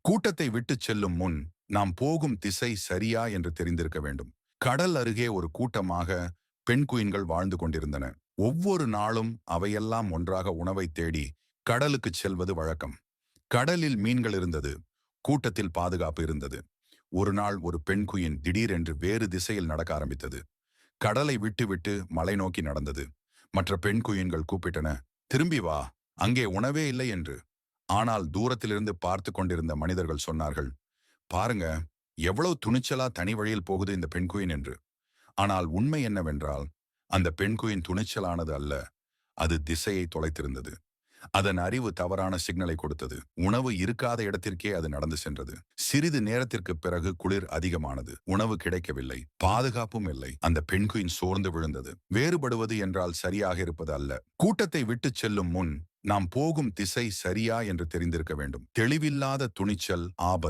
கூட்டத்தை விட்டுச் செல்லும் முன் நாம் போகும் திசை சரியா என்று தெரிந்திருக்க வேண்டும். கடல் அருகே ஒரு கூட்டமாக பெண் குயின்கள் வாழ்ந்து கொண்டிருந்தன. ஒவ்வொரு நாளும் அவையெல்லாம் ஒன்றாக உணவை தேடி கடலுக்குச் செல்வது வழக்கம். கடலில் மீன்கள் இருந்தது. கூட்டத்தில் பாதுகாப்பு இருந்தது. ஒரு நாள் ஒரு பெண் குயின் திடீரென்று வேறு திசையில் நடக்க ஆரம்பித்தது. கடலை விட்டு மலை நோக்கி நடந்தது. மற்ற பெண் குயின்கள் கூப்பிட்டன, திரும்பி வா, அங்கே உணவே இல்லை என்று. ஆனால் தூரத்திலிருந்து பார்த்து கொண்டிருந்த மனிதர்கள் சொன்னார்கள், பாருங்க, எவ்வளவு துணிச்சலா தனி வழியில் போகுது இந்த பெண்குயின் என்று. ஆனால் உண்மை என்னவென்றால், அந்த பெண்குயின் துணிச்சலானது அல்ல, அது திசையை தொலைத்திருந்தது. அதன் அறிவு தவறான சிக்னலை கொடுத்தது. உணவு இருக்காத இடத்திற்கே அது நடந்து சென்றது. சிறிது நேரத்திற்கு பிறகு குளிர் அதிகமானது. உணவு கிடைக்கவில்லை, பாதுகாப்பும் இல்லை. அந்த பெண்குயின் சோர்ந்து விழுந்தது. வேறுபடுவது என்றால் சரியாக இருப்பது அல்ல. கூட்டத்தை விட்டுச் செல்லும் முன் நாம் போகும் திசை சரியா என்று தெரிந்திருக்க வேண்டும். தெளிவில்லாத துணிச்சல் ஆபத்து.